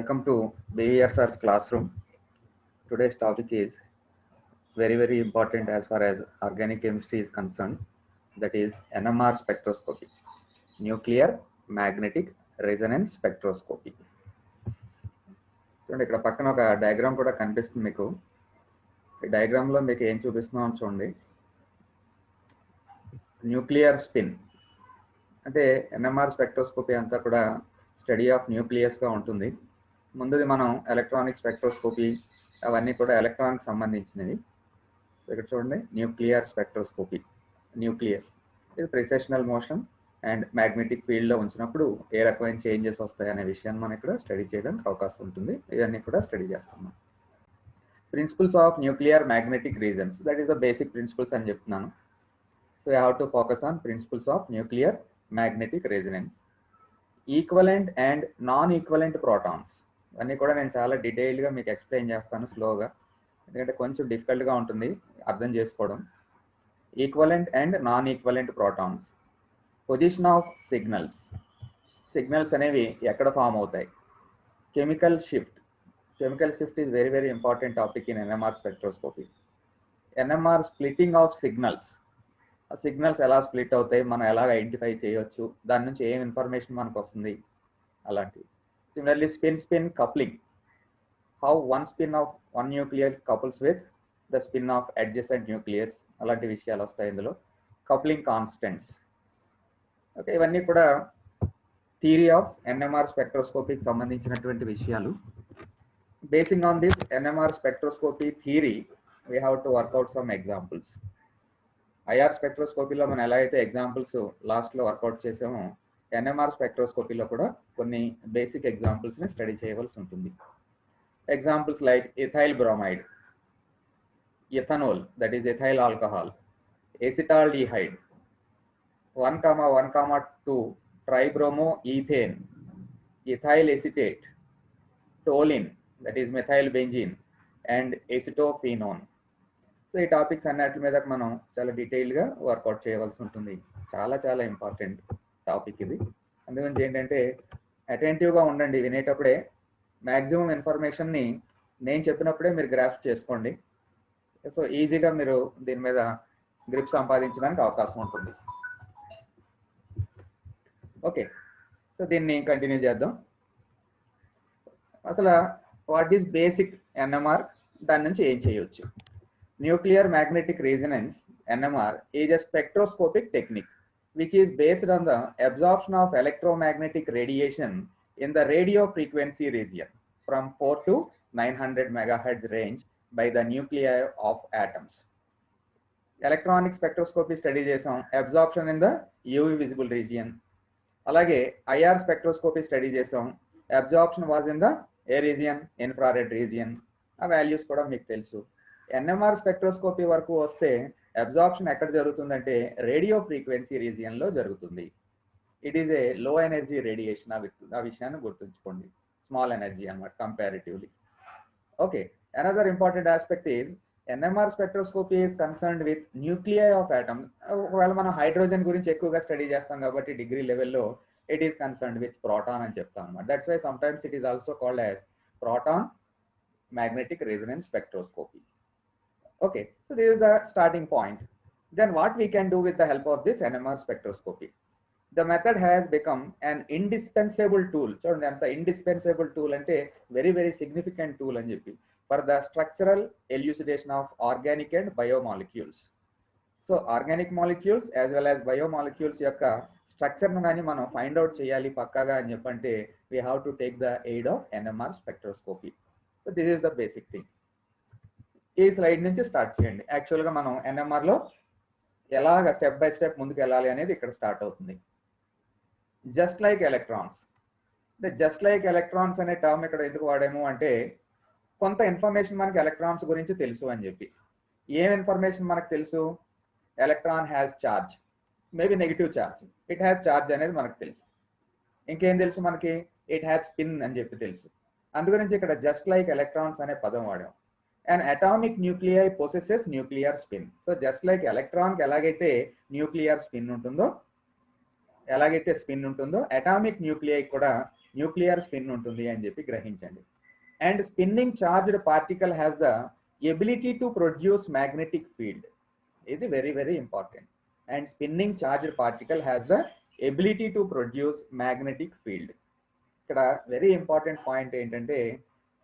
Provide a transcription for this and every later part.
Welcome to BVSR's classroom. Today's topic is very important as far as organic chemistry is concerned. That is NMR spectroscopy, nuclear magnetic resonance spectroscopy. చూడండి, ఇక్కడ పక్కన ఒక diagram కూడా కనిపిస్తుంది మీకు. ఈ diagram లో మీకు ఏం చూపిస్తున్నాం చూడండి. న్యూక్లియర్ స్పిన్ అంటే ఎన్ఎంఆర్ స్పెక్ట్రోస్కోపీ అంతా కూడా స్టడీ ఆఫ్ న్యూక్లియస్ గా ఉంటుంది. ముందుది మనం ఎలక్ట్రానిక్ స్పెక్ట్రోస్కోపీ అవన్నీ కూడా ఎలక్ట్రానిక్ సంబంధించినవి. ఇక్కడ చూడండి, న్యూక్లియర్ స్పెక్ట్రోస్కోపీ. న్యూక్లియస్ ఇది ప్రిసెషనల్ మోషన్ అండ్ మ్యాగ్నెటిక్ ఫీల్డ్లో ఉంచినప్పుడు ఏ రకమైన చేంజెస్ వస్తాయి అనే విషయాన్ని మనం ఇక్కడ స్టడీ చేయడానికి అవకాశం ఉంటుంది. ఇవన్నీ కూడా స్టడీ చేస్తున్నాం. Principles of nuclear magnetic reasons, that is the basic principles అని చెప్తున్నాను. So you have to focus on principles of nuclear magnetic resonance. Equivalent and non equivalent protons అన్నీ కూడా నేను చాలా డీటెయిల్డ్గా మీకు ఎక్స్ప్లెయిన్ చేస్తాను స్లోగా, ఎందుకంటే కొంచెం డిఫికల్ట్గా ఉంటుంది అర్థం చేసుకోవడం. Equivalent and non equivalent protons. Position of signals, signals అనేవి ఎక్కడ ఫామ్ అవుతాయి. Chemical shift, chemical shift is very important topic in NMR spectroscopy. NMR splitting of signals, ఆ సిగ్నల్స్ ఎలా స్ప్లిట్ అవుతాయి, మనం ఎలా ఐడెంటిఫై చేయొచ్చు, దాని నుంచి ఏం ఇన్ఫర్మేషన్ మనకు వస్తుంది, అలాంటివి. Similarly, spin coupling, how one spin of one nucleus couples with the spin of adjacent nucleus, అలాంటి విషయాలు వస్తాయి ఇందులో. Coupling constants. ఓకే, ఇవన్నీ కూడా థియరీ ఆఫ్ ఎన్ఎంఆర్ స్పెక్ట్రోస్కోపీకి సంబంధించినటువంటి విషయాలు. Basing on this NMR spectroscopy theory we have to work out some examples. IR స్పెక్ట్రోస్కోపీలో మనం ఎలా అయితే ఎగ్జాంపుల్స్ లాస్ట్లో వర్కౌట్ చేసామో, ఎన్ఎంఆర్ స్పెక్ట్రోస్కోపీలో కూడా కొన్ని బేసిక్ ఎగ్జాంపుల్స్ని స్టడీ చేయవలసి ఉంటుంది. Examples like ethyl bromide, ethanol that is ethyl alcohol, acetaldehyde, 1,1,2 tribromo ethane, ethyl acetate, toluene that is methyl benzene and acetophenone. So ఈ టాపిక్స్ అన్నిటి మీద మనం చాలా డీటెయిల్గా వర్కౌట్ చేయవలసి ఉంటుంది. చాలా ఇంపార్టెంట్ టాపిక్ ఇది. అందుగురించి ఏంటంటే అటెంటివ్గా ఉండండి వినేటప్పుడే. మ్యాక్సిమం ఇన్ఫర్మేషన్ని నేను చెప్పినప్పుడే మీరు గ్రాస్ప్ చేసుకోండి. సో ఈజీగా మీరు దీని మీద గ్రిప్ సంపాదించడానికి అవకాశం ఉంటుంది. ఓకే, సో దీన్ని కంటిన్యూ చేద్దాం. అసలు వాట్ ఈస్ బేసిక్ ఎన్ఎంఆర్, దాని నుంచి ఏం చేయొచ్చు. Nuclear magnetic resonance NMR is a spectroscopic technique which is based on the absorption of electromagnetic radiation in the radio frequency region from 4 to 900 megahertz range by the nuclei of atoms. Electronic spectroscopy study చేసాం, absorption in the UV visible region. అలాగే IR spectroscopy study చేసాం, absorption was in the A region, infrared region. ఆ values కూడా మీకు తెలుసు. NMR spectroscopy వరకు వస్తే absorption ఎక్కడ జరుగుతుందంటే రేడియో ఫ్రీక్వెన్సీ రీజియన్ లో జరుగుతుంది. ఇట్ ఈస్ ఏ లో ఎనర్జీ రేడియేషన్. ఆ విషయాన్ని గుర్తుంచుకోండి. స్మాల్ ఎనర్జీ అన్నమాట comparatively. Okay, another important aspect is NMR spectroscopy is concerned with nuclei of atoms. ఒకవేళ మనం హైడ్రోజన్ గురించి ఎక్కువగా స్టడీ చేస్తాం కాబట్టి డిగ్రీ లెవెల్లో it is concerned with proton అని చెప్తాం అనమాట. That's why some times it is also called as proton magnetic resonance spectroscopy. Okay, so this is the starting point. Then what we can do with the help of this NMR spectroscopy? The method has become an indispensable tool. So the indispensable tool ante very significant tool అని చెప్పి for the structural elucidation of organic and biomolecules. So organic molecules as well as biomolecules యొక్క structure ను కానీ మనం find out చేయాలి పక్కాగా అని చెప్పంటే we have to take the aid of NMR spectroscopy. So this is the basic thing. ఈ slide నుంచి స్టార్ట్ చేయండి. యాక్చువల్గా మనం ఎన్ఎంఆర్లో ఎలాగ స్టెప్ బై స్టెప్ ముందుకు వెళ్ళాలి అనేది ఇక్కడ స్టార్ట్ అవుతుంది. Just like electrons. Just like electrons అనే టర్మ్ ఇక్కడ ఎందుకు వాడాము అంటే, కొంత ఇన్ఫర్మేషన్ మనకి ఎలక్ట్రాన్స్ గురించి తెలుసు అని చెప్పి. ఏం ఇన్ఫర్మేషన్ మనకు తెలుసు? Electron has charge, maybe negative charge, it has charge అనేది మనకు తెలుసు. ఇంకేం తెలుసు మనకి? ఇట్ హ్యాస్ స్పిన్ అని చెప్పి తెలుసు. అందుగురించి ఇక్కడ జస్ట్ లైక్ ఎలక్ట్రాన్స్ అనే పదం వాడాం. An atomic nuclei possesses nuclear spin. So just like electron కి ఎలాగైతే న్యూక్లియర్ స్పిన్ ఉంటుందో, ఎలాగైతే స్పిన్ ఉంటుందో, అటామిక్ న్యూక్లియై కూడా న్యూక్లియర్ స్పిన్ ఉంటుంది అని చెప్పి గ్రహించండి. And spinning charged particle has the ability to produce magnetic field. ఇది very very important. And spinning charged particle has the ability to produce magnetic field. ఇక్కడ వెరీ ఇంపార్టెంట్ పాయింట్ ఏంటంటే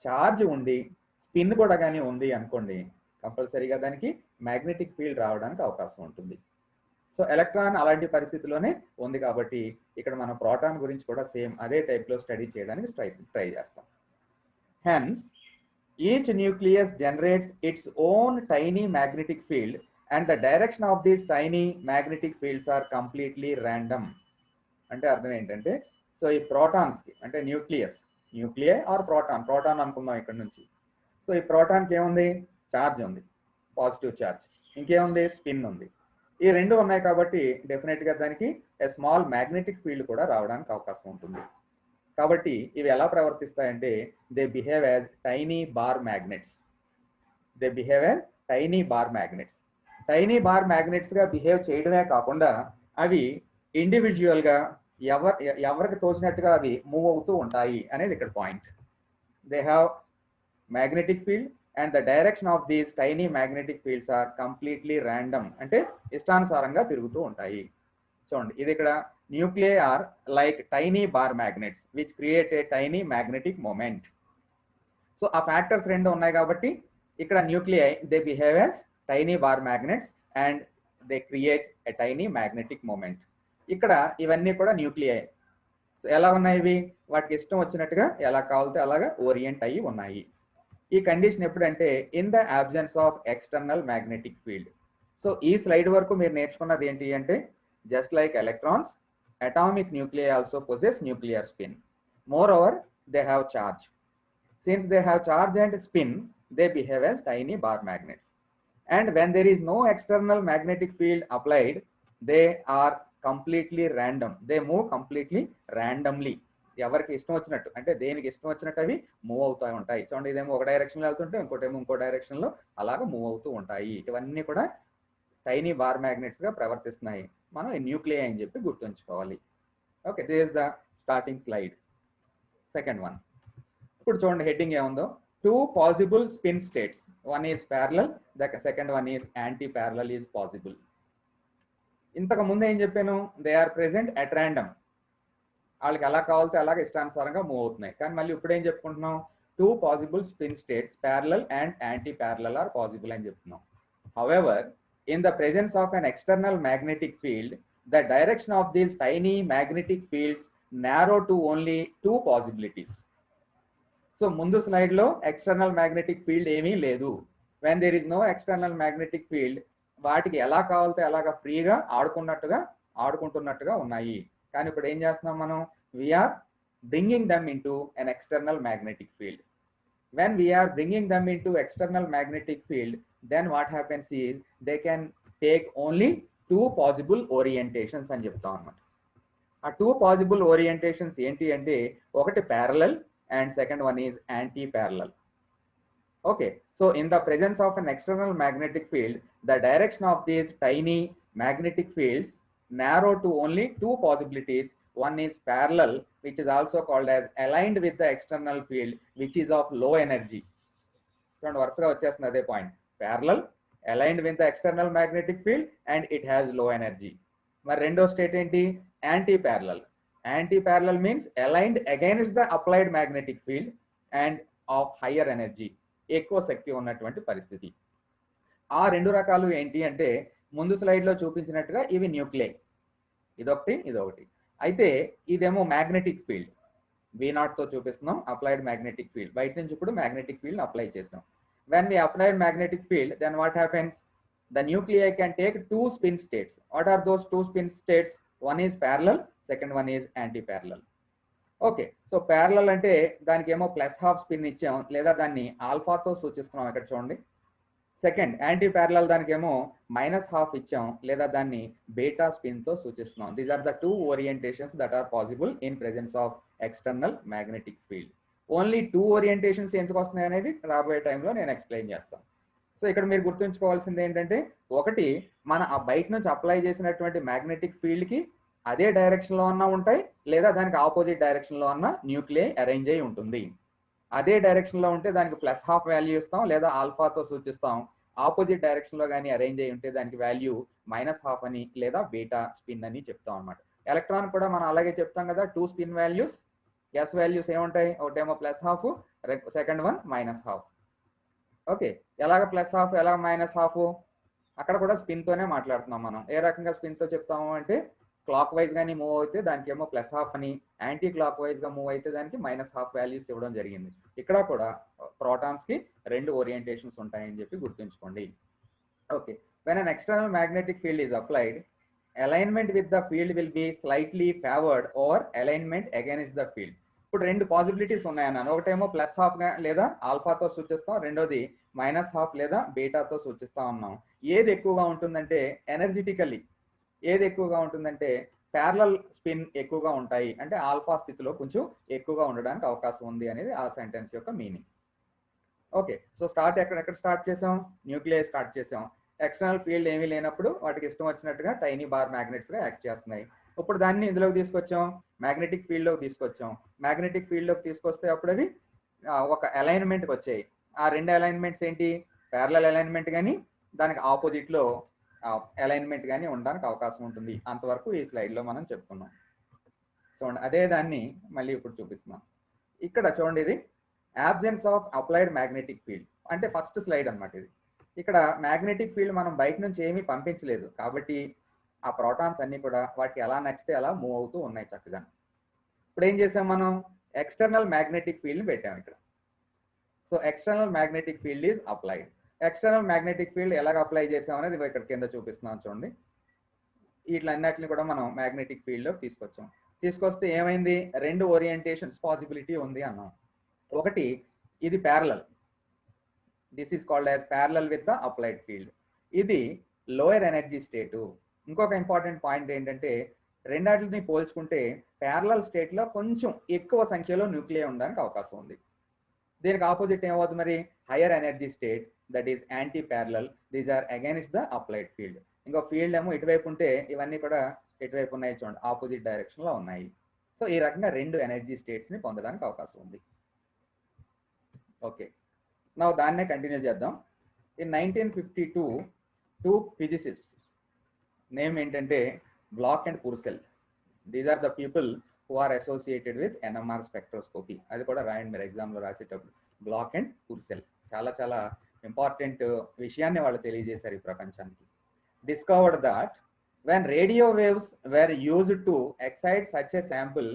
charge ఉండి spin కూడా కానీ ఉంది అనుకోండి, కంపల్సరీగా దానికి మ్యాగ్నెటిక్ ఫీల్డ్ రావడానికి అవకాశం ఉంటుంది. సో ఎలక్ట్రాన్ అలాంటి పరిస్థితిలోనే ఉంది కాబట్టి ఇక్కడ మనం ప్రోటాన్ గురించి కూడా సేమ్ అదే టైప్లో స్టడీ చేయడానికి ట్రై చేస్తాం. Hence each nucleus generates its own tiny magnetic field and the direction of these tiny magnetic fields are completely random. అంటే అర్థం ఏంటంటే, సో ఈ ప్రోటాన్స్కి అంటే న్యూక్లియై ఆర్ ప్రోటాన్ అనుకుందాం ఇక్కడ నుంచి. సో ఈ ప్రోటాన్కి ఏముంది, ఛార్జ్ ఉంది, పాజిటివ్ ఛార్జ్, ఇంకేముంది, స్పిన్ ఉంది. ఈ రెండు ఉన్నాయి కాబట్టి డెఫినెట్గా దానికి ఏ స్మాల్ మ్యాగ్నెటిక్ ఫీల్డ్ కూడా రావడానికి అవకాశం ఉంటుంది. కాబట్టి ఇవి ఎలా ప్రవర్తిస్తాయంటే they behave as tiny bar magnets. Tiny bar మ్యాగ్నెట్స్గా బిహేవ్ చేయడమే కాకుండా అవి ఇండివిజువల్గా ఎవరికి తోచినట్టుగా అవి మూవ్ అవుతూ ఉంటాయి అనేది ఇక్కడ point. They have magnetic field and the direction of these tiny magnetic fields are completely random. అంటే ఇష్టానుసారంగా తిరుగుతూ ఉంటాయి. చూడండి, ఇది ఇక్కడ nuclei are like tiny bar magnets which create a tiny magnetic moment. So ఆ ఫ్యాక్టర్స్ రెండు ఉన్నాయి కాబట్టి ఇక్కడ nuclei they behave as tiny bar magnets and they create a tiny magnetic moment. ఇక్కడ ఇవన్నీ కూడా న్యూక్లియై. ఎలా ఉన్నాయి ఇవి, వాటికి ఇష్టం వచ్చినట్టుగా ఎలా కావాలితే అలాగా ఓరియంట్ అయ్యి ఉన్నాయి. ఈ కండిషన్ ఎప్పుడంటే in the absence of external magnetic field. So ఈ స్లైడ్ వరకు మీరు నేర్చుకున్నది ఏంటి అంటే just like electrons, atomic nuclei also possess nuclear spin. More over they have charge. Since they have charge and spin, they behave as tiny bar magnets. And when there is no external magnetic field applied, they are completely random. They move completely randomly. ఎవరికి ఇష్టం వచ్చినట్టు అంటే దేనికి ఇష్టం వచ్చినట్టు అవి move అవుతూ ఉంటాయి. చూడండి, ఇదేమో ఒక డైరెక్షన్లో వెళ్తుంటే ఇంకోటేమో ఇంకో డైరెక్షన్లో అలాగా మూవ్ అవుతూ ఉంటాయి. ఇవన్నీ కూడా టైనీ బార్ మ్యాగ్నెట్స్గా ప్రవర్తిస్తున్నాయి. మనం ఈ న్యూక్లియై అని చెప్పి గుర్తుంచుకోవాలి. Okay, this is the starting slide. Second one. ఇప్పుడు చూడండి హెడ్డింగ్ ఏముందో, 2 possible spin states. One is parallel, the second one is anti-parallel is possible. ఇంతకు ముందు ఏం చెప్పాను, they are present at random. వాళ్ళకి ఎలా కావాలితే అలాగే ఇష్టానుసారంగా మూవ్ అవుతున్నాయి. కానీ మళ్ళీ ఇప్పుడు ఏం చెప్పుకుంటున్నాం, 2 possible spin states, parallel and anti-parallel are possible అని చెప్తున్నాం. However, in the presence of an external magnetic field, the direction of these tiny magnetic fields narrow to only 2 possibilities. So ముందు స్లైడ్లో ఎక్స్టర్నల్ మ్యాగ్నెటిక్ ఫీల్డ్ ఏమీ లేదు. When there is no external magnetic field, వాటికి ఎలా కావాలితే అలాగా ఫ్రీగా ఆడుకుంటున్నట్టుగా ఉన్నాయి. కానీ ఇప్పుడు ఏం చేస్తున్నాం మనం, we are bringing them into an external magnetic field. When we are bringing them into external magnetic field, then what happens is they can take only 2 possible orientations అని చెప్తాం అన్నమాట. ఆ 2 possible ఓరియంటేషన్స్ ఏంటి అంటే, ఒకటి parallel and second one is anti-parallel. Okay, so in the presence of an external magnetic field, the direction of these tiny magnetic fields narrow to only 2 possibilities. One is parallel, which is also called as aligned with the external field, which is of low energy. So వరుసగా వచ్చేస్తుంది అదే point, parallel, aligned with the external magnetic field and it has low energy. మరి రెండో state ఏంటి, anti-parallel. Anti-parallel means aligned against the applied magnetic field and of higher energy. ఎక్కువ శక్తి ఉన్నటువంటి పరిస్థితి. ఆ రెండు రకాలు ఏంటి అంటే ముందు స్లైడ్లో చూపించినట్టుగా ఇవి న్యూక్లియై, ఇదొకటి. అయితే ఇదేమో మ్యాగ్నెటిక్ ఫీల్డ్, V0తో చూపిస్తున్నాం అప్లైడ్ మ్యాగ్నెటిక్ ఫీల్డ్. బయట నుంచి ఇప్పుడు మ్యాగ్నెటిక్ ఫీల్డ్ అప్లై చేస్తాం. When we applied magnetic field, then what happens, the nuclei can take 2 spin states. What are those 2 spin states? One is parallel, second one is anti-parallel. Okay, so parallel అంటే దానికి ఏమో +12 spin ఇచ్చాం, లేదా దాన్ని ఆల్ఫాతో సూచిస్తున్నాం ఇక్కడ చూడండి. Second anti parallel దానికి ఏమో -12 ఇచ్చాం, లేదా దాన్ని బీటా స్పిన్తో సూచిస్తున్నాం. These are the 2 orientations that are possible in presence of external magnetic field. Only 2 orientations ఎందుకు వస్తున్నాయి అనేది రాబోయే టైంలో నేను ఎక్స్ప్లెయిన్ చేస్తాను. సో ఇక్కడ మీరు గుర్తుంచుకోవాల్సింది ఏంటంటే, ఒకటి మన ఆ బయట నుంచి అప్లై చేసినటువంటి మ్యాగ్నెటిక్ ఫీల్డ్కి అదే డైరెక్షన్లో అన్నా ఉంటాయి, లేదా దానికి ఆపోజిట్ డైరెక్షన్లో అన్న న్యూక్లియై అరేంజ్ అయి ఉంటుంది. అదే డైరెక్షన్లో ఉంటే దానికి +½ వాల్యూ ఇస్తాం, లేదా ఆల్ఫాతో సూచిస్తాం. ఆపోజిట్ డైరెక్షన్లో కానీ అరేంజ్ అయి ఉంటే దానికి వాల్యూ -½ అని, లేదా బీటా స్పిన్ అని చెప్తాం అనమాట. ఎలక్ట్రాన్ కూడా మనం అలాగే చెప్తాం కదా, 2 స్పిన్ వాల్యూస్, ఎస్ వాల్యూస్ ఏముంటాయి, ఒకటేమో +½ సెకండ్ వన్ -½ ఓకే. ఎలాగ +½ ఎలా -½ అక్కడ కూడా స్పిన్ తోనే మాట్లాడుతున్నాం మనం. ఏ రకంగా స్పిన్ తో చెప్తాము అంటే, క్లాక్ వైజ్ గానీ మూవ్ అయితే దానికి ఏమో +½ అని, యాంటీ క్లాక్ వైజ్ గా మూవ్ అయితే దానికి -½ వాల్యూస్ ఇవ్వడం జరిగింది. ఇక్కడ కూడా ప్రోటాన్స్ కి 2 ఓరియంటేషన్స్ ఉంటాయని చెప్పి గుర్తుంచుకోండి. Okay, when an external magnetic field is applied, alignment with the field will be slightly favored over alignment against the field. ఇప్పుడు 2 పాసిబిలిటీస్ ఉన్నాయన్నాను. ఒకటేమో +½ లేదా ఆల్ఫాతో సూచిస్తాం, రెండోది -½ లేదా బీటాతో సూచిస్తా ఉన్నాం. ఏది ఎక్కువగా ఉంటుందంటే ఎనర్జెటికల్లీ ఏది ఎక్కువగా ఉంటుందంటే ప్యారలల్ స్పిన్ ఎక్కువగా ఉంటాయి, అంటే ఆల్ఫా స్థితిలో కొంచెం ఎక్కువగా ఉండడానికి అవకాశం ఉంది అనేది ఆ సెంటెన్స్ యొక్క మీనింగ్. ఓకే, సో ఎక్కడ స్టార్ట్ చేసాం, న్యూక్లియై స్టార్ట్ చేసాం. ఎక్స్టర్నల్ ఫీల్డ్ ఏమీ లేనప్పుడు వాటికి ఇష్టం వచ్చినట్టుగా టైనీ బార్ మ్యాగ్నెట్స్ గా యాక్ట్ చేస్తున్నాయి. ఇప్పుడు దాన్ని ఇందులోకి తీసుకొచ్చాం, మ్యాగ్నెటిక్ ఫీల్డ్ లోకి తీసుకొచ్చాం. మ్యాగ్నెటిక్ ఫీల్డ్ లోకి తీసుకొస్తే అప్పుడు అవి ఒక అలైన్మెంట్కి వచ్చాయి. ఆ 2 అలైన్మెంట్స్ ఏంటి, ప్యారలల్ అలైన్మెంట్ కానీ దానికి ఆపోజిట్ లో అలైన్మెంట్ కానీ ఉండడానికి అవకాశం ఉంటుంది. అంతవరకు ఈ స్లైడ్ లో మనం చెప్పుకున్నాం. చూడండి, అదే దాన్ని మళ్ళీ ఇప్పుడు చూపిస్తున్నాం. ఇక్కడ చూడండి, ఇది absence of applied magnetic field అంటే ఫస్ట్ స్లైడ్ అన్నమాట. ఇది ఇక్కడ మ్యాగ్నెటిక్ ఫీల్డ్ మనం బయట నుంచి ఏమీ పంపించలేదు కాబట్టి ఆ ప్రోటాన్స్ అన్ని కూడా వాటికి ఎలా నచ్చితే అలా మూవ్ అవుతూ ఉన్నాయి చక్కగా. ఇప్పుడు ఏం చేసాం, మనం ఎక్స్టర్నల్ మ్యాగ్నెటిక్ ఫీల్డ్ ని పెట్టాం ఇక్కడ. So external magnetic field is applied. External magnetic field ఎలాగ అప్లై చేసాం అనేది ఇక్కడ కింద చూపిస్తున్నాం చూడండి. వీటిలన్నిటిని కూడా మనం మ్యాగ్నెటిక్ ఫీల్డ్ లో తీసుకొస్తే ఏమైంది, 2 ఓరియంటేషన్స్ పాసిబిలిటీ ఉంది అన్నాం. ఒకటి, ఇది parallel, this is called as parallel with the applied field. ఇది లోయర్ ఎనర్జీ స్టేటు. ఇంకొక ఇంపార్టెంట్ పాయింట్ ఏంటంటే, రెండాటిని పోల్చుకుంటే ప్యారలల్ స్టేట్ లో కొంచెం ఎక్కువ సంఖ్యలో న్యూక్లియై ఉండడానికి అవకాశం ఉంది. దీనికి ఆపోజిట్ ఏమవుతుంది మరి, higher energy state, that is anti parallel, these are against the applied field. ఇంకో ఫీల్డ్ ఏమో ఇటువైపు ఉంటే ఇవన్నీ కూడా ఎటువైపు ఉన్నాయి చూడండి, ఆపోజిట్ డైరెక్షన్ లో ఉన్నాయి. సో ఈ రకంగా 2 ఎనర్జీ స్టేట్స్ ని పొందడానికి అవకాశం ఉంది. ఓకే, నా దాన్నే కంటిన్యూ చేద్దాం. ఇన్ 1952 2 ఫిజిసిస్ట్, నేమ్ ఏంటంటే Bloch and Purcell. These are the people who are associated with NMR spectroscopy. అది కూడా రాయండి మీరు ఎగ్జామ్లో రాసేటప్పుడు, బ్లాక్ అండ్ పుర్సెల్. చాలా చాలా ఇంపార్టెంట్ విషయాన్ని వాళ్ళు తెలియజేశారు ఈ ప్రపంచానికి. Discovered that when radio waves were used to excite such a sample,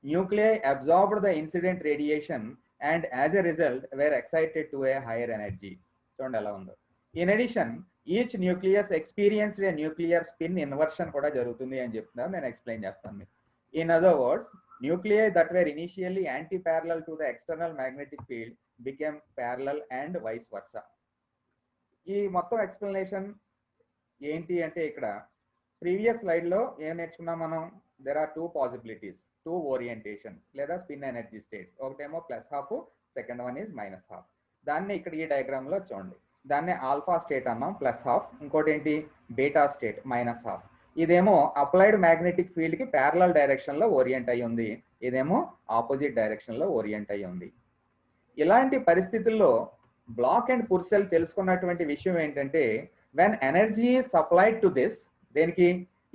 nuclei absorbed the incident radiation and as a result were excited to a higher energy. చూడండి ఎలా ఉందో. In addition, each nucleus experienced a nuclear spin inversion కూడా జరుగుతుంది అని చెప్తున్నారు. నేను explain చేస్తాను మీకు. In other words, nuclei that were initially anti-parallel to the external magnetic field became parallel and vice versa. ఈ మొత్తం ఎక్స్ప్లెనేషన్ ఏంటి అంటే, ఇక్కడ ప్రీవియస్ స్లైడ్ లో ఏం నేర్చుకున్నాం మనం, దెర్ ఆర్ 2 పాసిబిలిటీస్, 2 ఓరియంటేషన్స్ లేదా స్పిన్ ఎనర్జీ స్టేట్స్. ఒకటేమో +½ సెకండ్ వన్ ఈజ్ -½ దాన్ని ఇక్కడ ఈ డయాగ్రామ్ లో చూడండి, దాన్ని ఆల్ఫా స్టేట్ అన్నాం +½ ఇంకోటి ఏంటి బీటా స్టేట్ -½ ఇదేమో అప్లైడ్ మ్యాగ్నెటిక్ ఫీల్డ్ కి ప్యారలల్ డైరెక్షన్ లో ఓరియంట్ అయ్యి ఉంది, ఇదేమో ఆపోజిట్ డైరెక్షన్ లో ఓరియంట్ అయ్యి ఉంది. ఇలాంటి పరిస్థితుల్లో బ్లాక్ అండ్ పుర్సెల్ తెలుసుకున్నటువంటి విషయం ఏంటంటే, when energy supplied to this, దేనికి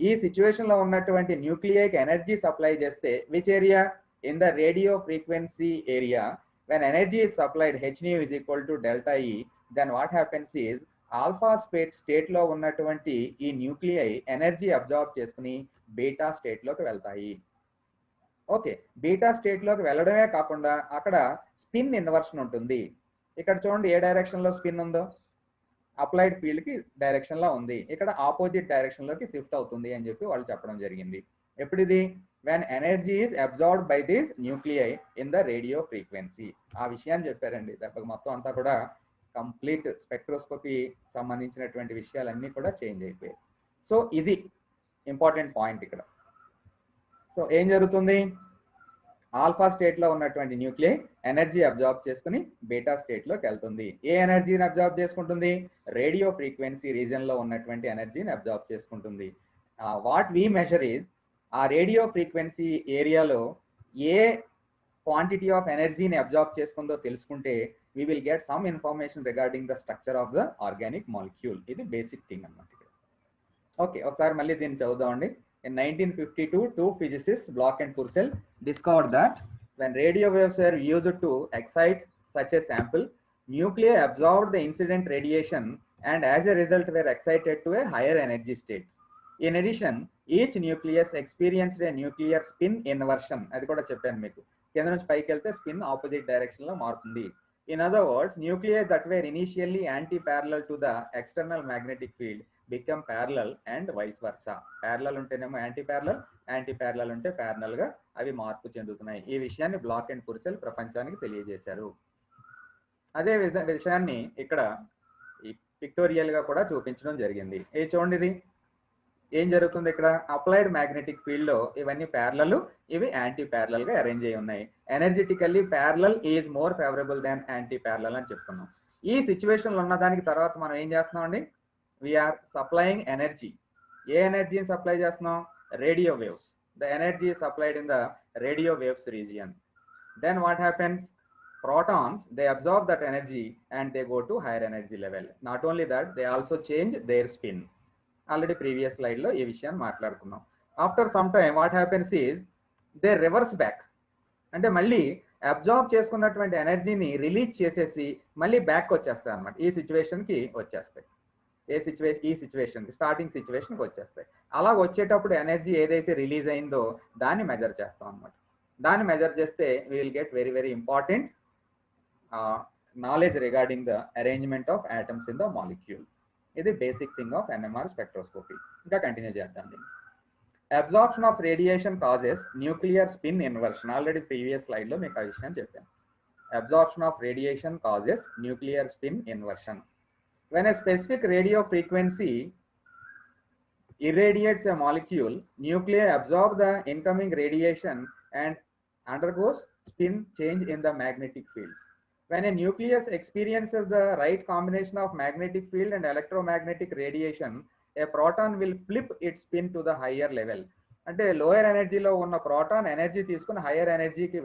ఈ సిచ్యువేషన్ లో ఉన్నటువంటి న్యూక్లియైకి ఎనర్జీ సప్లై చేస్తే, which area, in the radio frequency area, when energy is supplied hν is equal to ΔE, then what happens is alpha state లో ఉన్నటువంటి ఈ న్యూక్లియై ఎనర్జీ అబ్జార్బ్ చేసుకుని beta state లోకి వెళ్తాయి. ఓకే, బీటా స్టేట్ లోకి వెళ్ళడమే కాకుండా అక్కడ స్పిన్ ఇన్వర్షన్ ఉంటుంది. ఇక్కడ చూడండి ఏ డైరెక్షన్ లో స్పిన్ ఉందో, అప్లైడ్ ఫీల్డ్ కి డైరెక్షన్ లో ఉంది, ఇక్కడ ఆపోజిట్ డైరెక్షన్ లోకి షిఫ్ట్ అవుతుంది అని చెప్పి వాళ్ళు చెప్పడం జరిగింది. ఎప్పుడిది, when energy is absorbed by this nuclei in the radio frequency. ఆ విషయాన్ని చెప్పారండి. దెబ్బకి మొత్తం అంతా కూడా కంప్లీట్ స్పెక్ట్రోస్కోపీ సంబంధించినటువంటి విషయాలన్నీ కూడా చేంజ్ అయిపోయాయి. సో ఇది ఇంపార్టెంట్ పాయింట్ ఇక్కడ. సో ఏం జరుగుతుంది, ఆల్ఫా స్టేట్ లో ఉన్నటువంటి న్యూక్లియై ఎనర్జీ అబ్జార్బ్ చేసుకుని బీటా స్టేట్ లోకి వెళ్తుంది. ఏ ఎనర్జీని అబ్జార్బ్ చేసుకుంటుంది, రేడియో ఫ్రీక్వెన్సీ రీజన్ లో ఉన్నటువంటి ఎనర్జీని అబ్జార్బ్ చేసుకుంటుంది. వాట్ వి మెజర్ ఈజ్ ఆ రేడియో ఫ్రీక్వెన్సీ ఏరియాలో ఏ క్వాంటిటీ ఆఫ్ ఎనర్జీని అబ్జార్బ్ చేసుకుందో తెలుసుకుంటే we will get some information regarding the structure of the organic molecule. ఇది బేసిక్ థింగ్ అన్నమాట. ఓకే, ఒకసారి మళ్ళీ దీన్ని చదువుదామండి. In 1952, two physicists, Bloch and Purcell, discovered that when radio waves were used to excite such a sample, nuclei absorbed the incident radiation and as a result were excited to a higher energy state. In addition, each nucleus experienced a nuclear spin inversion. అది కూడా చెప్పాను మీకు, కింద నుంచి పైకి వెళ్తే spin opposite direction లో మారుతుంది. In other words, nuclei that were initially anti-parallel to the external magnetic field become parallel and vice versa. Parallel ఉంటేనేమో యాంటీ ఉంటే ప్యారలల్ గా అవి మార్పు చెందుతున్నాయి. ఈ విషయాన్ని బ్లాక్ అండ్ పుర్సెల్ ప్రపంచానికి తెలియజేశారు. అదే విషయాన్ని ఇక్కడ పిక్టోరియల్ గా కూడా చూపించడం జరిగింది. ఇది చూడండి, ఇది ఏం జరుగుతుంది ఇక్కడ, అప్లైడ్ మ్యాగ్నెటిక్ ఫీల్డ్ లో ఇవన్నీ ప్యారలల్, ఇవి యాంటీ ప్యారలల్ గా అరేంజ్ అయి ఉన్నాయి. Energetically parallel is more favourable than anti parallel అని చెప్పుకున్నాం. ఈ సిచ్యువేషన్ లో ఉన్న దానికి తర్వాత మనం ఏం చేస్తున్నాం అండి, వీఆర్ సప్లయింగ్ ఎనర్జీ. ఏ ఎనర్జీని సప్లై చేస్తున్నాం, radio waves. The energy is supplied in the radio waves region. Then what happens, protons, they absorb that energy and they go to higher energy level. Not only that, they also change their spin. Already previous slide లో ఈ విషయాన్ని మాట్లాడుకున్నాం. After some time what happens is they reverse back, అంటే మళ్ళీ absorb చేసుకున్నటువంటి ఎనర్జీని release చేసేసి మళ్ళీ బ్యాక్ వచ్చేస్తాయి అనమాట. ఈ సిచ్యువేషన్కి వచ్చేస్తాయి. ఈ సిచ్యువేషన్ స్టార్టింగ్ సిచ్యువేషన్కి వచ్చేస్తాయి. అలా వచ్చేటప్పుడు ఎనర్జీ ఏదైతే రిలీజ్ అయిందో దాన్ని మెజర్ చేస్తాం అనమాట. దాన్ని మెజర్ చేస్తే we will get very very important knowledge regarding the arrangement of atoms in the molecule. ఇది basic thing of NMR spectroscopy. ఇంకా కంటిన్యూ చేద్దాం దీన్ని. Absorption of radiation causes nuclear spin inversion. Already previous slide లో మీకు ఆ విషయం చెప్పాను. Absorption of radiation causes nuclear spin inversion. When a specific radio frequency irradiates a molecule, nuclei absorb the incoming radiation and undergoes spin change in the magnetic fields. When a nucleus experiences the right combination of magnetic field and electromagnetic radiation, a proton will flip its spin to the higher level. అంటే lower ఎనర్జీలో ఉన్న proton energy తీసుకుని hire ఎనర్జీకి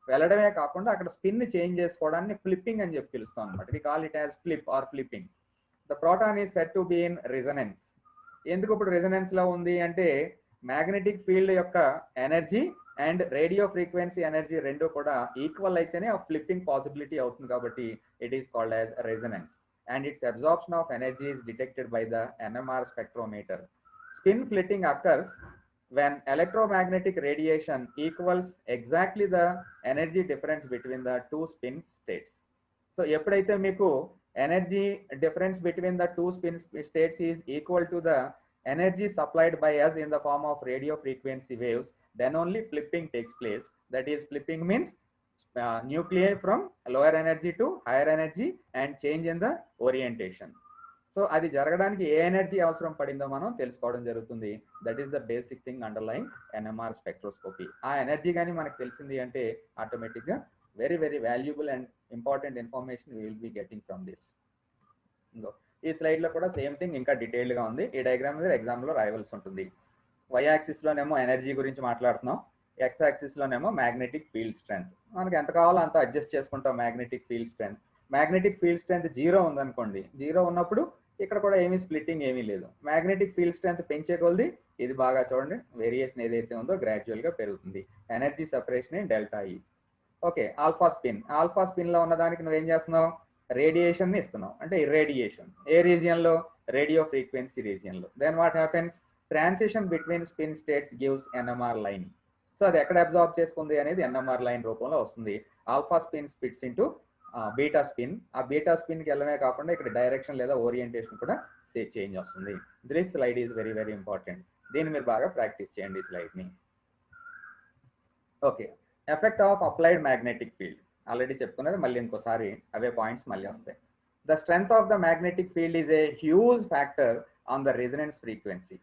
వెళ్ళడమే కాకుండా అక్కడ spin change చేసుకోవడాన్ని flipping అని చెప్పి పిలుస్తాం అనమాట. We call it as flip or flipping. The proton is set to be in resonance. ఎందుకు ఇప్పుడు రెజొనెన్స్ లో ఉంది అంటే మ్యాగ్నెటిక్ ఫీల్డ్ యొక్క energy and radio frequency energy రెండు కూడా ఈక్వల్ అయితేనే ఆ ఫ్లిప్పింగ్ పాసిబిలిటీ అవుతుంది. కాబట్టి it is called as resonance and its absorption of energy is detected by the NMR spectrometer. Spin flipping occurs when electromagnetic radiation equals exactly the energy difference between the two spin states. So ఎప్పుడైతే మీకు energy difference between the two spin states is equal to the energy supplied by us in the form of radio frequency waves, then only flipping takes place. That is, flipping means nuclei from lower energy to higher energy and change in the orientation. So అది జరగడానికి ఏ energy అవసరం పడిందో మనం తెలుసుకోవడం జరుగుతుంది. That is the basic thing underline NMR spectroscopy. ఆ energy కానీ మనకు తెలిసింది అంటే ఆటోమేటిక్గా very very valuable and important information we will be getting from this. ఈ స్లైడ్లో కూడా సేమ్ థింగ్ ఇంకా డీటెయిల్డ్గా ఉంది. ఈ డయాగ్రామ్ మీద ఎగ్జామ్లో రాయవలసి ఉంటుంది. వై యాక్సిస్లోనేమో ఎనర్జీ గురించి మాట్లాడుతున్నాం, ఎక్స్ యాక్సిస్లోనేమో మ్యాగ్నెటిక్ ఫీల్డ్ స్ట్రెంత్. మనకి ఎంత కావాలో అంత అడ్జస్ట్ చేసుకుంటాం. మ్యాగ్నెటిక్ ఫీల్డ్ స్ట్రెంత్ జీరో ఉందనుకోండి, జీరో ఉన్నప్పుడు ఇక్కడ కూడా ఏమీ స్ప్లిట్టింగ్ ఏమీ లేదు. మ్యాగ్నెటిక్ ఫీల్డ్ స్ట్రెంత్ పెంచే కొలది ఇది బాగా చూడండి, వేరియేషన్ ఏదైతే ఉందో గ్రాడ్యువల్ గా పెరుగుతుంది. Energy separation delta E. Okay, alpha spin లో ఉన్న దానికి నువ్వేం చేస్తున్నావు, రేడియేషన్ ఇస్తున్నావు, అంటే ఇర్రేడియేషన్. ఏ రీజియన్ లో, రేడియో ఫ్రీక్వెన్సీ రీజియన్ లో. Then what happens, transition between spin states gives NMR line. So అది ఎక్కడ అబ్జార్బ్ చేసుకుంది అనేది NMR లైన్ రూపంలో వస్తుంది. Alpha spin splits into beta spin. ఆ బీటా స్పిన్కి వెళ్ళమే కాకుండా ఇక్కడ డైరెక్షన్ లేదా ఓరియంటేషన్ కూడా చేంజ్ వస్తుంది. This slide is very very important. దీన్ని మీరు బాగా ప్రాక్టీస్ చేయండి ఈ స్లైడ్ని. Okay, effect of applied magnetic field already చెప్పుకున్నది, మళ్ళీ ఇంకోసారి అవే పాయింట్స్ మళ్ళీ వస్తాయి. The strength of the magnetic field is a huge factor on the resonance frequency.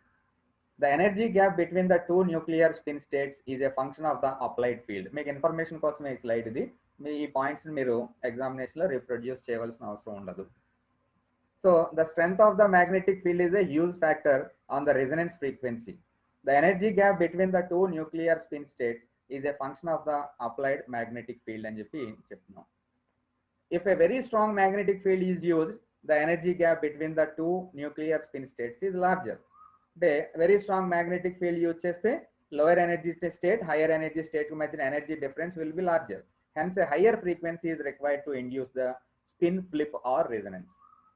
The energy gap between the two nuclear spin states is a function of the applied field. మీకు information కోసమే ఈ slide ఇది. మీ ఈ points మీరు ఎగ్జామినేషన్లో reproduce చేయవలసిన అవసరం ఉండదు. So the strength of the magnetic field is a huge factor on the resonance frequency. The energy gap between the two nuclear spin states is a function of the applied magnetic field అని చెప్పి చెప్తున్నాం. If a very strong magnetic field is used, the energy gap between the two nuclear spin states is larger. అంటే very strong magnetic field use చేస్తే lower energy state higher energy state మధ్య energy difference will be larger. Hence a higher frequency is required to induce the spin flip or resonance.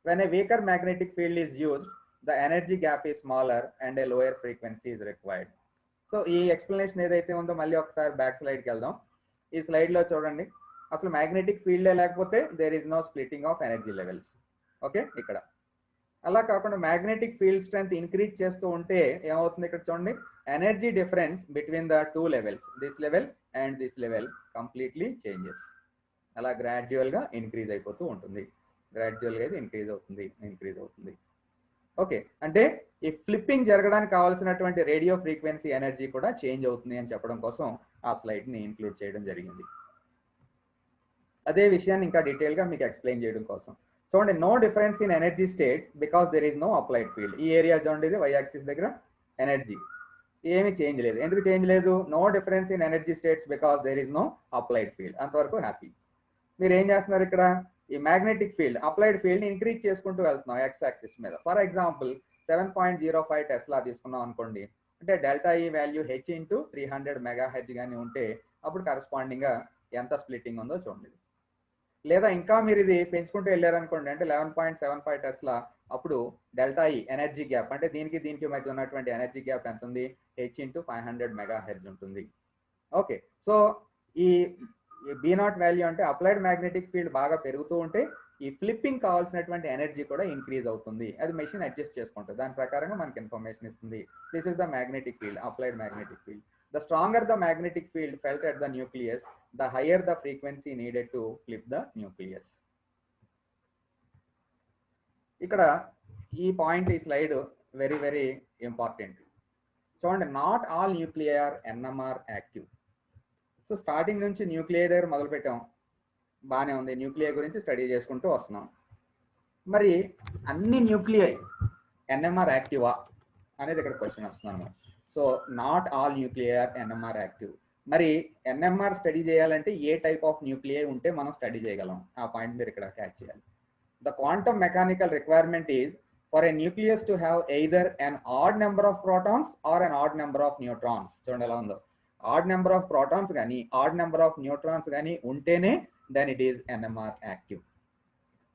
When a weaker magnetic field is used, the energy gap is smaller and a lower frequency is required. So ఈ explanation ఏదైతే ఉందో మళ్ళీ ఒకసారి back స్లైడ్కి వెళ్దాం. ఈ స్లైడ్లో చూడండి, అసలు మ్యాగ్నెటిక్ ఫీల్డే లేకపోతే there is no splitting of energy levels. Okay, ఇక్కడ అలా కాకుండా మ్యాగ్నెటిక్ ఫీల్డ్ స్ట్రెంత్ ఇంక్రీజ్ చేస్తూ ఉంటే ఏమవుతుంది, ఇక్కడ చూడండి, energy difference between the two levels, this level and this level completely changes. అలా గ్రాడ్యువల్గా ఇంక్రీజ్ అయిపోతూ ఉంటుంది, గ్రాడ్యువల్గా ఇది ఇంక్రీజ్ అవుతుంది. ఓకే, అంటే ఈ ఫ్లిప్పింగ్ జరగడానికి కావాల్సినటువంటి రేడియో ఫ్రీక్వెన్సీ ఎనర్జీ కూడా చేంజ్ అవుతుంది అని చెప్పడం కోసం ఆ స్లైడ్ని ఇంక్లూడ్ చేయడం జరిగింది. అదే విషయాన్ని ఇంకా డీటెయిల్గా మీకు ఎక్స్ప్లెయిన్ చేయడం కోసం చూడండి, no difference in energy states because there is no applied field. ఈ ఏరియా చూడండి, ఇది వై యాక్సిస్ దగ్గర ఎనర్జీ ఏమీ చేంజ్ లేదు. ఎందుకు చేంజ్ లేదు? No difference in energy states because there is no applied field. అంతవరకు హ్యాపీ. మీరు ఏం చేస్తున్నారు, ఇక్కడ ఈ magnetic field applied field increase చేసుకుంటూ వెళ్తున్నాం ఎక్స్ యాక్సిస్ మీద. ఫర్ ఎగ్జాంపుల్ 7.05 టెస్లా తీసుకున్నాం అనుకోండి, అంటే డెల్టా ఈ వాల్యూ హెచ్ ఇంటూ 300 మెగాహెచ్ కానీ ఉంటే అప్పుడు కరస్పాండింగ్గా ఎంత స్ప్లిట్టింగ్ ఉందో చూడండి. లేదా ఇంకా మీరు ఇది పెంచుకుంటూ వెళ్ళారనుకోండి, అంటే 11.75 టెస్లా, అప్పుడు డెల్టా ఈ ఎనర్జీ గ్యాప్, అంటే దీనికి మధ్య ఉన్నటువంటి ఎనర్జీ గ్యాప్ ఎంత ఉంది, హెచ్ ఇంటూ 500 మెగాహెర్జ్ ఉంటుంది. ఓకే, సో ఈ B0 వాల్యూ అంటే అప్లైడ్ మ్యాగ్నెటిక్ ఫీల్డ్ బాగా పెరుగుతూ ఉంటే ఈ ఫ్లిప్పింగ్ కావాల్సినటువంటి ఎనర్జీ కూడా ఇంక్రీజ్ అవుతుంది. అది మెషిన్ అడ్జస్ట్ చేసుకుంటుంది, దాని ప్రకారంగా మనకి ఇన్ఫర్మేషన్ ఇస్తుంది. This is the magnetic field, applied magnetic field. The stronger the magnetic field felt at the nucleus, the higher the frequency needed to flip the nucleus. ఇక్కడ ఈ పాయింట్, ఈ స్లైడ్ వెరీ వెరీ ఇంపార్టెంట్. చూడండి, not all nuclei are NMR active. So starting నుంచి nuclei దగ్గర మొదలు పెట్టాం, బాగానే ఉంది, న్యూక్లియై గురించి స్టడీ చేసుకుంటూ వస్తున్నాం. మరి అన్ని న్యూక్లియై NMR యాక్టివా అనేది ఇక్కడ క్వశ్చన్ వస్తున్నాను. So not all nuclei are NMR active. మరి NMR స్టడీ చేయాలంటే ఏ టైప్ ఆఫ్ న్యూక్లియై ఉంటే మనం స్టడీ చేయగలం, ఆ పాయింట్ మీరు ఇక్కడ క్యాచ్ చేయాలి. The quantum mechanical requirement is for a nucleus to have either an odd number of protons or an odd number of neutrons. చూడండి ఎలా ఉందో, ఆడ్ నెంబర్ ఆఫ్ ప్రోటాన్స్ కానీ ఆడ్ నెంబర్ ఆఫ్ న్యూట్రాన్స్ కానీ ఉంటేనే then it is NMR active.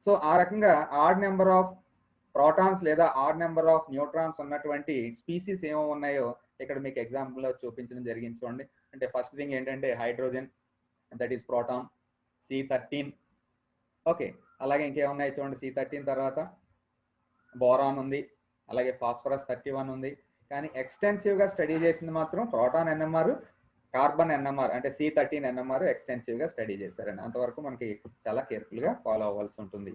So ఆ రకంగా odd number of protons లేదా odd number of neutrons ఉన్నటువంటి స్పీసీస్ ఏమో ఉన్నాయో ఇక్కడ మీకు ఎగ్జాంపుల్లో చూపించడం జరిగింది. చూడండి, అంటే ఫస్ట్ థింగ్ ఏంటంటే hydrogen, that is proton, C13. Okay, అలాగే ఇంకేమున్నాయి చూడండి, C13 తర్వాత బోరాన్ ఉంది, అలాగే ఫాస్ఫరస్ 31 ఉంది. కానీ ఎక్స్టెన్సివ్గా స్టడీ చేసింది మాత్రం ప్రోటాన్ NMR, కార్బన్ NMR, అంటే C13 NMR ఎక్స్టెన్సివ్గా స్టడీ చేశారండి. అంతవరకు మనకి చాలా కేర్ఫుల్గా ఫాలో అవ్వాల్సి ఉంటుంది.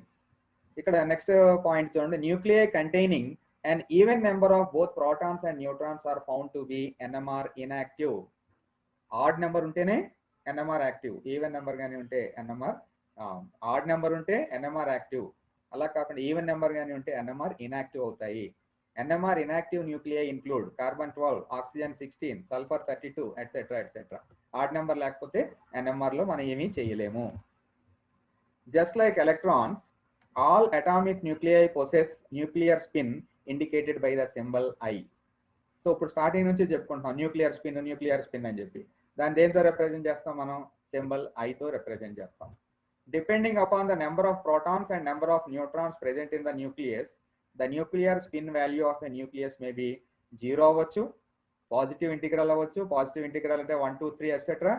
ఇక్కడ నెక్స్ట్ పాయింట్ చూడండి, nuclei containing an even number of both protons and neutrons are found to be NMR inactive. Odd number ఉంటేనే NMR యాక్టివ్, ఈవెన్ నెంబర్ కానీ ఉంటే NMR, ఆడ్ నెంబర్ ఉంటే NMR యాక్టివ్, అలా కాకుండా ఈవెన్ నెంబర్ కానీ ఉంటే NMR inactive అవుతాయి. NMR inactive nuclei include carbon 12, oxygen 16, sulfur 32, etc. Odd number లేకపోతే NMR లో మనం ఏమీ చేయలేము. Just like electrons, all atomic nuclei possess nuclear spin indicated by the symbol I. So ఇప్పుడు స్టార్టింగ్ నుంచి చెప్పుకుంటున్నాం న్యూక్లియర్ స్పిన్ అని చెప్పి, దాన్ని దేంతో రిప్రజెంట్ చేస్తాం మనం, సింబల్ ఐతో రిప్రజెంట్ చేస్తాం. Depending upon the number of protons and number of neutrons present in the nucleus, the nuclear spin value of a nucleus may B 0 అవ్వచ్చు, పాజిటివ్ ఇంటిగ్రల్ అవ్వచ్చు, పాజిటివ్ ఇంటిగ్రల్ అంటే 1, 2, 3 etcetera,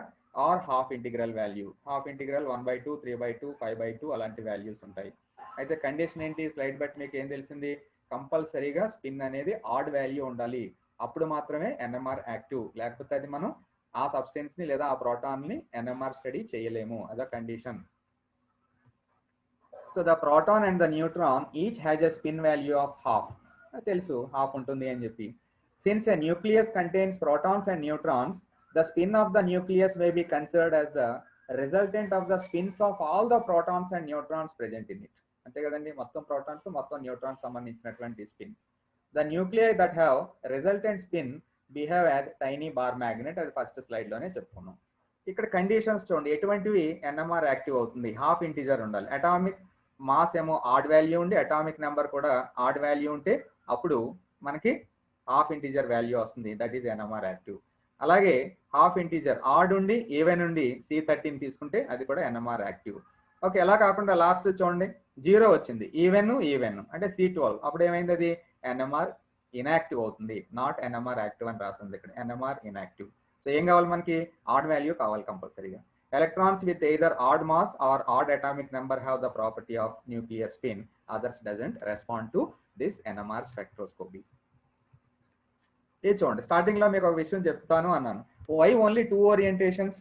or half integral value, half integral 1/2, 3/2, 5/2 అలాంటి values ఉంటాయి. అయితే condition ఏంటి, slide బట్టి మీకు ఏం తెలిసింది, కంపల్సరీగా స్పిన్ అనేది ఆడ్ వాల్యూ ఉండాలి, అప్పుడు మాత్రమే NMR యాక్టివ్, లేకపోతే అది మనం ఆ సబ్స్టెన్స్ ని లేదా ఆ ప్రోటాన్ ని NMR స్టడీ చేయలేము, అదే condition. So the proton and the neutron each has a spin value of half, తెలుసు హాఫ్ ఉంటుంది అని చెప్పి. Since a nucleus contains protons and neutrons, the spin of the nucleus may be considered as the resultant of the spins of all the protons and neutrons present in it. అంతే కదండి, మొత్తం protons మొత్తం neutrons సంబంధించినటువంటి spin. The nuclei that have resultant spin behave as tiny bar magnet, అది first స్లైడ్లోనే చెప్పుకున్నాం. ఇక్కడ conditions చూడండి, ఎటువంటివి ఎన్ఎంఆర్ యాక్టివ్ అవుతుంది. హాఫ్ ఇంటీజర్ ఉండాలి, అటామిక్ మాస్ ఏమో ఆడ్ వాల్యూ ఉండి అటామిక్ నెంబర్ కూడా ఆడ్ వాల్యూ ఉంటే అప్పుడు మనకి హాఫ్ ఇంటీజర్ వాల్యూ వస్తుంది, దట్ ఈస్ ఎన్ఎంఆర్ యాక్టివ్. అలాగే హాఫ్ ఇంటీజర్ ఆడ్ ఉండి ఈవెన్ ఉండి C13 తీసుకుంటే అది కూడా ఎన్ఎంఆర్ యాక్టివ్. ఓకే, ఎలా కాకుండా లాస్ట్ చూడండి 0 వచ్చింది, ఈవెన్ అంటే C12, అప్పుడు ఏమైంది, అది ఎన్ఎంఆర్ ఇన్యాక్టివ్ అవుతుంది, నాట్ ఎన్ఎంఆర్ యాక్టివ్ అని రాస్తుంది ఇక్కడ, ఎన్ఎంఆర్ ఇన్యాక్టివ్. సో ఏం కావాలి మనకి, ఆడ్ వాల్యూ కావాలి కంపల్సరీగా. Electrons with either odd mass or odd atomic number have the property of nuclear spin, others doesn't respond to this NMR spectroscopy. ఇది చూడండి, స్టార్టింగ్ లో మీకు ఒక విషయం చెప్తాను అన్నాను, వై ఓన్లీ 2 ఓరియంటేషన్స్,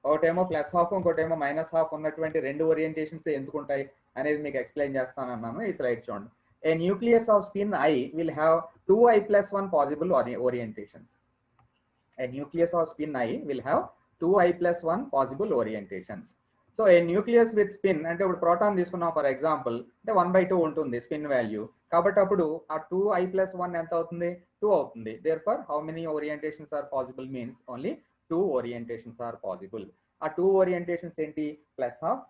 ఒకటేమో ప్లస్ హాఫ్ ఇంకోటేమో మైనస్ హాఫ్ ఉన్నటువంటి 2 ఓరియంటేషన్స్ ఎందుకు ఉంటాయి అనేది మీకు ఎక్స్ప్లెయిన్ చేస్తాను అన్నాను. ఈ స్లైడ్ చూడండి. A nucleus of spin I will have 2I+1 possible orientations. A nucleus of spin I will have 2I+1 possible orientations. So a nucleus with spin అంటే ఇప్పుడు ప్రోటాన్ తీసుకున్నాం ఫర్ ఎగ్జాంపుల్, అంటే 1/2 ఉంటుంది స్పిన్ వాల్యూ, కాబట్టి అప్పుడు ఆ 2I+1 ఎంత అవుతుంది, 2 అవుతుంది. Therefore how many orientations are possible means only 2 orientations are possible. ఆ 2 orientations ఏంటి, plus half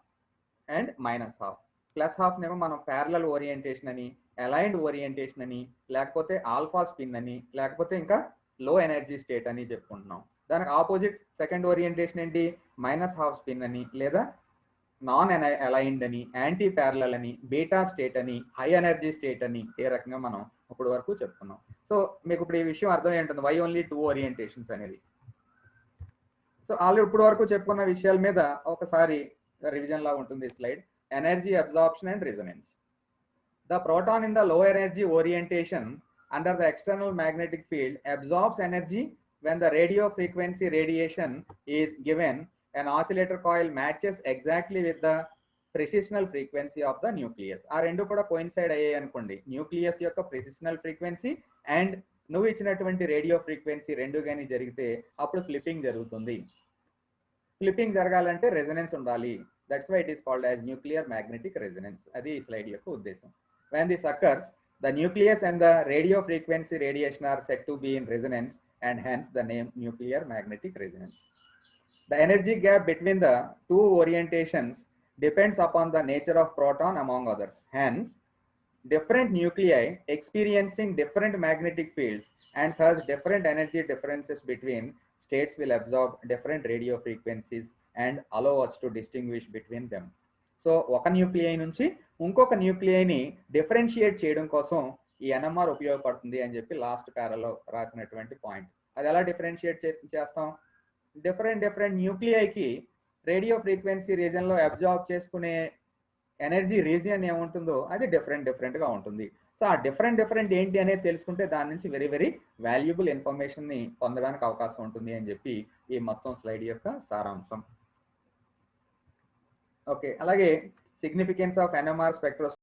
and minus half. Plus half నేమో మనం ప్యారలల్ ఓరియంటేషన్ అని, అలైన్డ్ ఓరియంటేషన్ అని, లేకపోతే ఆల్ఫా స్పిన్ అని, లేకపోతే ఇంకా లో ఎనర్జీ స్టేట్ అని చెప్పుకుంటున్నాం. దానికి ఆపోజిట్ సెకండ్ ఓరియంటేషన్ ఏంటి, మైనస్ హాఫ్ స్పిన్ అని, లేదా నాన్ అలైన్డ్ అని, యాంటీ ప్యారలల్ అని, బీటా స్టేట్ అని, హై ఎనర్జీ స్టేట్ అని, ఏ రకంగా మనం ఇప్పుడు వరకు చెప్పుకున్నాం. సో మీకు ఇప్పుడు ఈ విషయం అర్థం ఏంటుంది, వై ఓన్లీ 2 ఓరియంటేషన్స్ అనేది. సో ఆల్రెడీ ఇప్పుడు వరకు చెప్పుకున్న విషయాల మీద ఒకసారి రివిజన్ లా ఉంటుంది ఈ slide. Energy absorption and resonance. The proton in the low energy orientation under the external magnetic field absorbs energy when the radio frequency radiation is given. An oscillator coil matches exactly with the precisional frequency of the nucleus. ఆ రెండు కూడా coincide అయ్యాయి అనుకోండి, nucleus యొక్క precessional frequency and నువ్వు ఇచ్చినటువంటి radio frequency రెండు కానీ జరిగితే అప్పుడు ఫ్లిప్పింగ్ జరుగుతుంది. ఫ్లిప్పింగ్ జరగాలంటే రెజొనెన్స్ ఉండాలి. That's why it is called as nuclear magnetic resonance. అది ఈ స్లైడ్ యొక్క ఉద్దేశం. When this occurs, the nucleus and the radio frequency radiation are said to be in resonance, and hence the name nuclear magnetic resonance. The energy gap between the 2 orientations depends upon the nature of proton among others. Hence, different nuclei experiencing different magnetic fields and thus different energy differences between states will absorb different radio frequencies and allow us to distinguish between them. So ఒక nuclei నుంచి ఇంకొక న్యూక్లియైని differentiate చేయడం కోసం ఈ NMR ఉపయోగపడుతుంది అని చెప్పి last పారాలో రాసినటువంటి పాయింట్. అది ఎలా డిఫరెన్షియేట్ చేస్తాం, డిఫరెంట్ న్యూక్లియైకి రేడియో ఫ్రీక్వెన్సీ రీజన్లో అబ్జార్బ్ చేసుకునే ఎనర్జీ రీజియన్ ఏముంటుందో అది డిఫరెంట్గా ఉంటుంది. సో ఆ డిఫరెంట్ ఏంటి అనేది తెలుసుకుంటే దాని నుంచి వెరీ వాల్యుబుల్ ఇన్ఫర్మేషన్ని పొందడానికి అవకాశం ఉంటుంది అని చెప్పి ఈ మొత్తం స్లైడ్ యొక్క సారాంశం. ఓకే, అలాగే సిగ్నిఫికెన్స్ ఆఫ్ ఎన్ఎంఆర్ స్పెక్ట్రోస్కోపీ